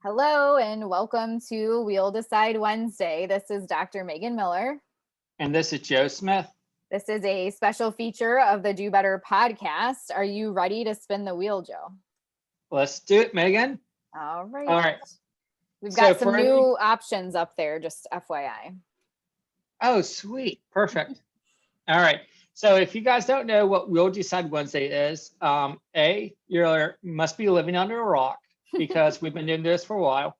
Hello and welcome to We'll Decide Wednesday. This is Dr. Megan Miller. And this is Joe Smith. This is a special feature of the Do Better podcast. Are you ready to spin the wheel, Joe? Let's do it, Megan. All right. All right. We've got some new options up there, just FYI. Oh, sweet. Perfect. All right. So if you guys don't know what We'll Decide Wednesday is, you must be living under a rock because we've been doing this for a while.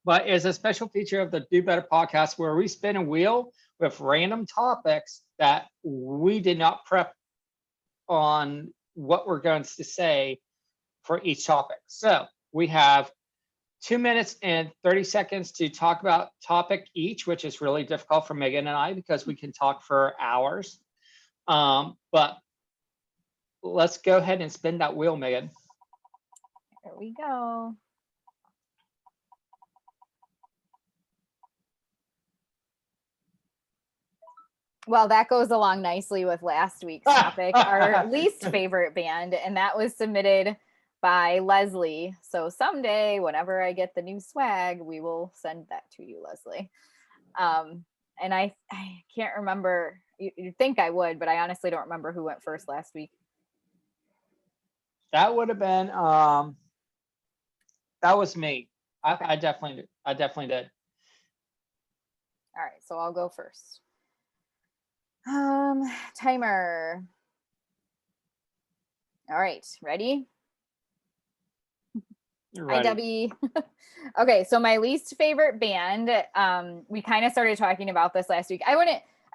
But it's a special feature of the Do Better podcast where we spin a wheel with random topics that we did not prep on what we're going to say for each topic. So we have 2 minutes and 30 seconds to talk about topic each, which is really difficult for Megan and I because we can talk for hours. But let's go ahead and spin that wheel, Megan. Here we go. Well, that goes along nicely with last week's topic, our least favorite band, and that was submitted by Leslie. So someday, whenever I get the new swag, we will send that to you, Leslie. And I can't remember, you'd think I would, but I honestly don't remember who went first last week. That would have been, that was me. Okay. I definitely did. All right, so I'll go first. Timer. All right, ready? Hi, Debbie. Okay, so my least favorite band, we kind of started talking about this last week. I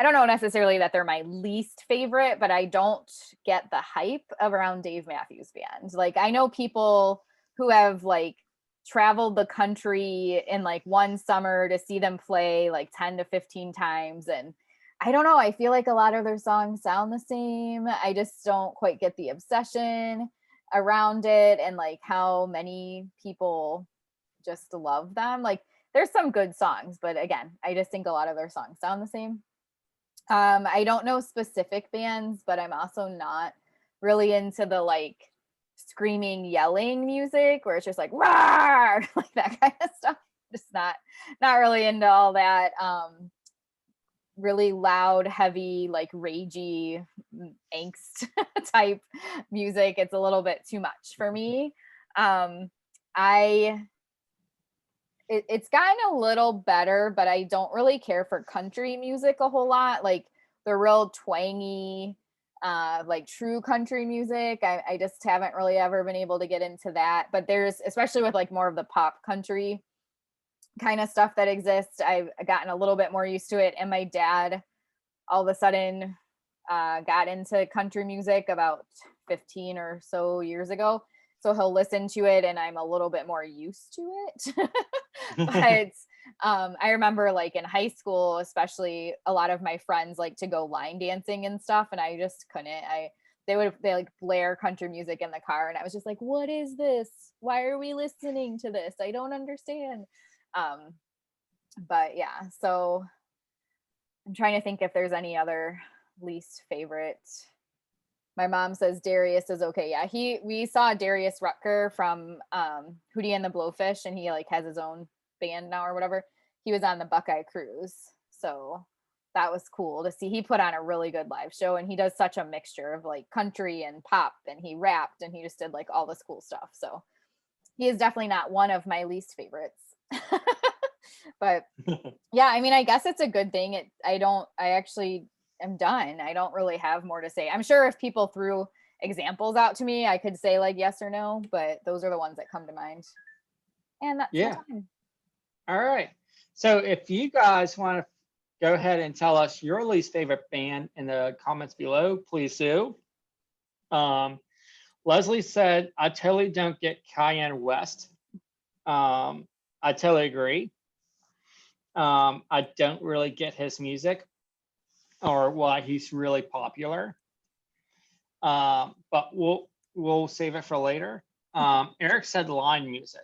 don't know necessarily that they're my least favorite, but I don't get the hype around Dave Matthews Band. Like, I know people who have like traveled the country in like one summer to see them play like 10 to 15 times, and I don't know, I feel like a lot of their songs sound the same. I just don't quite get the obsession around it and like how many people just love them. Like, there's some good songs, but again, I just think a lot of their songs sound the same. I don't know specific bands, but I'm also not really into the like screaming, yelling music where it's just like rah, like that kind of stuff. Just not really into all that. Really loud, heavy, like ragey angst type music. It's a little bit too much for me. It's gotten a little better, but I don't really care for country music a whole lot. Like the real twangy, like true country music. I just haven't really ever been able to get into that. But there's, especially with like more of the pop country kind of stuff that exists, I've gotten a little bit more used to it. And my dad all of a sudden got into country music about 15 or so years ago. So he'll listen to it and I'm a little bit more used to it. But I remember like in high school, especially, a lot of my friends like to go line dancing and stuff. And I just couldn't. They like blare country music in the car. And I was just like, what is this? Why are we listening to this? I don't understand. But yeah, so I'm trying to think if there's any other least favorite. My mom says Darius is okay. Yeah, we saw Darius Rucker from Hootie and the Blowfish, and he like has his own band now or whatever. He was on the Buckeye Cruise, so that was cool to see. He put on a really good live show, and he does such a mixture of like country and pop, and he rapped, and he just did like all this cool stuff. So he is definitely not one of my least favorites. But yeah, I mean, I guess it's a good thing. I actually am done. I don't really have more to say. I'm sure if people threw examples out to me, I could say like yes or no, but those are the ones that come to mind. And that's yeah. All right. So if you guys want to go ahead and tell us your least favorite band in the comments below, please do. Leslie said, I totally don't get Kanye West. I totally agree. I don't really get his music or why he's really popular. But we'll save it for later. Eric said line music.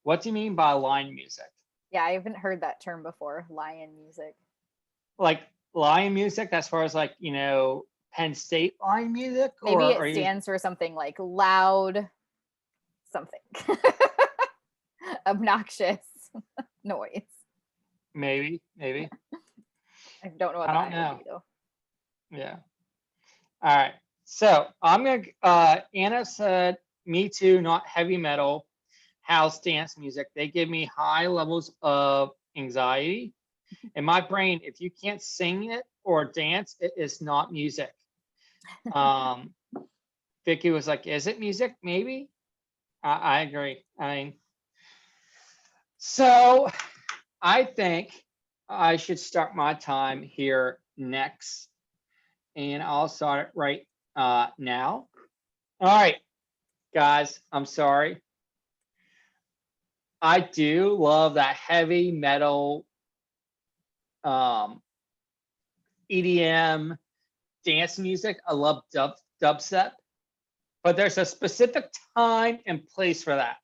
What do you mean by line music? Yeah, I haven't heard that term before, lion music. Like lion music as far as like, you know, Penn State line music? Maybe it stands for something like loud something. obnoxious noise. Maybe. I don't know what I don't that would know. be though. Yeah. All right. So I'm gonna. Anna said, "Me too. Not heavy metal, house, dance music. They give me high levels of anxiety. In my brain, if you can't sing it or dance, it is not music." Um, Vicky was like, "Is it music? Maybe." I agree. I mean, so I think I should start my time here next, and I'll start it right now. All right, guys, I'm sorry. I do love that heavy metal, um, EDM dance music. I love dubstep, but there's a specific time and place for that.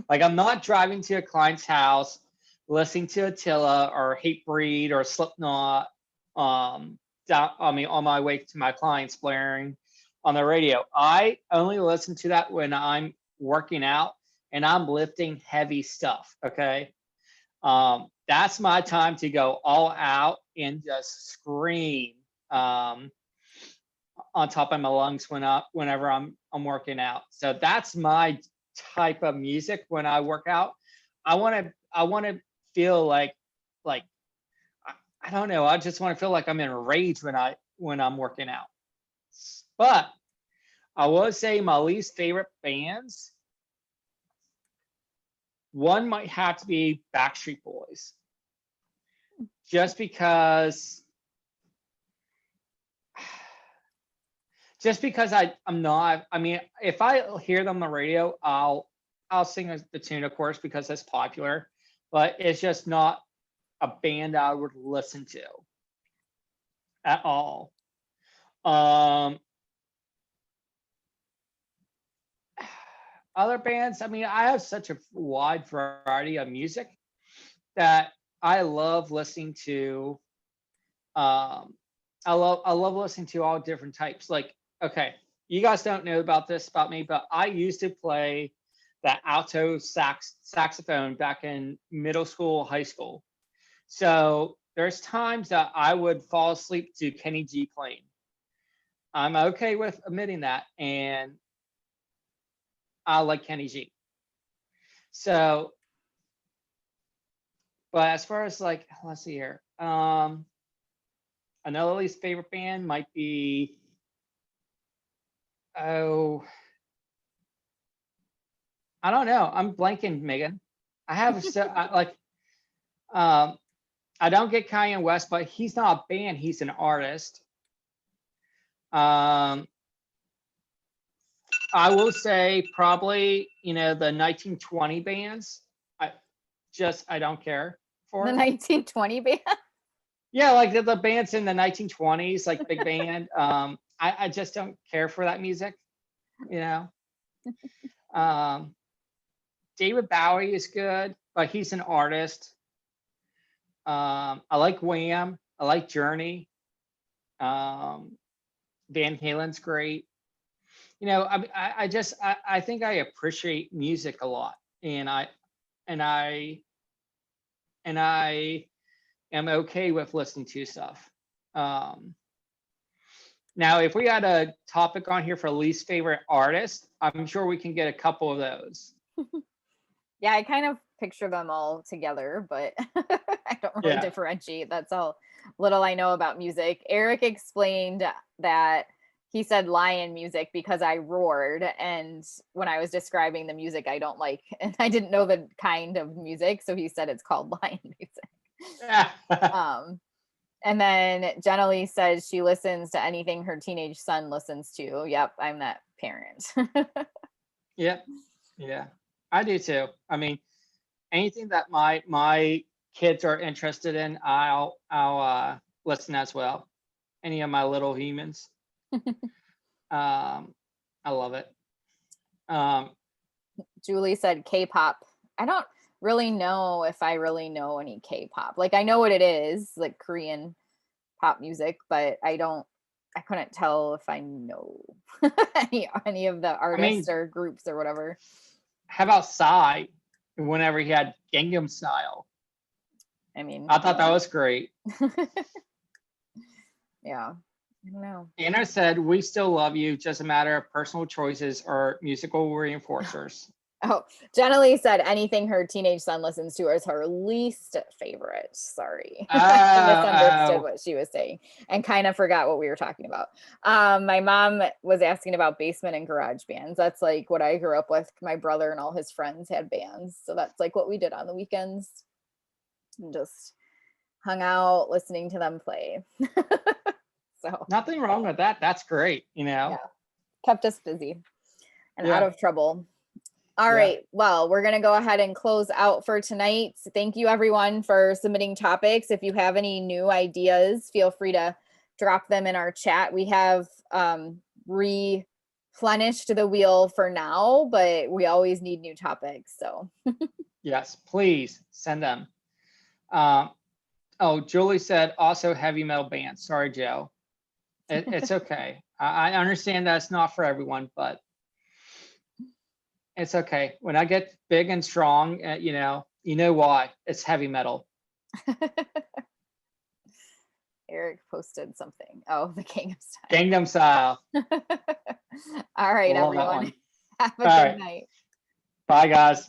Like I'm not driving to a client's house, listening to Attila or Hatebreed or Slipknot. On my way to my clients blaring on the radio. I only listen to that when I'm working out and I'm lifting heavy stuff. Okay. That's my time to go all out and just scream um, on top of my lungs whenever I'm working out. So that's my type of music when I work out. I want to feel like I don't know. I just want to feel like I'm in a rage when I'm working out. But I will say my least favorite bands. One might have to be Backstreet Boys, just because I'm not. I mean, if I hear them on the radio, I'll sing the tune, of course, because it's popular. But it's just not a band I would listen to at all. Other bands, I mean, I have such a wide variety of music that I love listening to. I love listening to all different types. Like, okay, you guys don't know about this about me, but I used to play that alto saxophone back in middle school, high school. So there's times that I would fall asleep to Kenny G playing. I'm okay with admitting that, and I like Kenny G. So, but as far as like, let's see here. Another least favorite band might be, oh, I don't know. I'm blanking, Megan. I have um, I don't get Kanye West, but he's not a band. He's an artist. Um, I will say probably the 1920 bands. I don't care for The 1920 band. Yeah, like the bands in the 1920s, like big band. I just don't care for that music. You know. David Bowie is good, but he's an artist. I like Wham. I like Journey. Um, Van Halen's great. I think I appreciate music a lot, and and I and I am okay with listening to stuff. Um, Now, if we had a topic on here for least favorite artist, I'm sure we can get a couple of those. Yeah, I kind of picture them all together, but I don't really Yeah. differentiate. That's all little I know about music. Eric explained that he said lion music because I roared, and when I was describing the music I don't like, and I didn't know the kind of music, so he said it's called lion music. And then Jenna Lee says she listens to anything her teenage son listens to. Yep, I'm that parent. Yeah. Yeah. I do too. I mean, anything that my kids are interested in, I'll listen as well. Any of my little humans. I love it. Julie said K-pop. I don't really know if I really know any K-pop. Like I know what it is, like Korean pop music, but I couldn't tell if I know any of the artists or groups or whatever. How about Psy? whenever he had Gangnam Style. I mean, I thought that was great. yeah, I don't know. Anna said, "We still love you, just a matter of personal choices or musical reinforcers." Oh, Jenna Lee said anything her teenage son listens to is her least favorite. Sorry. I misunderstood what she was saying and kind of forgot what we were talking about. My mom was asking about basement and garage bands. That's like what I grew up with. My brother and all his friends had bands. So that's like what we did on the weekends. And just hung out listening to them play. So nothing wrong with that. That's great. yeah, kept us busy and out of trouble. All right. Well, we're going to go ahead and close out for tonight. Thank you everyone for submitting topics. If you have any new ideas, feel free to drop them in our chat. We have replenished the wheel for now, but we always need new topics. So yes, please send them. Oh, Julie said also heavy metal bands. Sorry, Joe. It's okay. I understand that's not for everyone, but it's okay. When I get big and strong, you know why. It's heavy metal. Eric posted something. Oh, the Gangnam Style. Gangnam Style. All right, everyone. Have a good night. Bye, guys.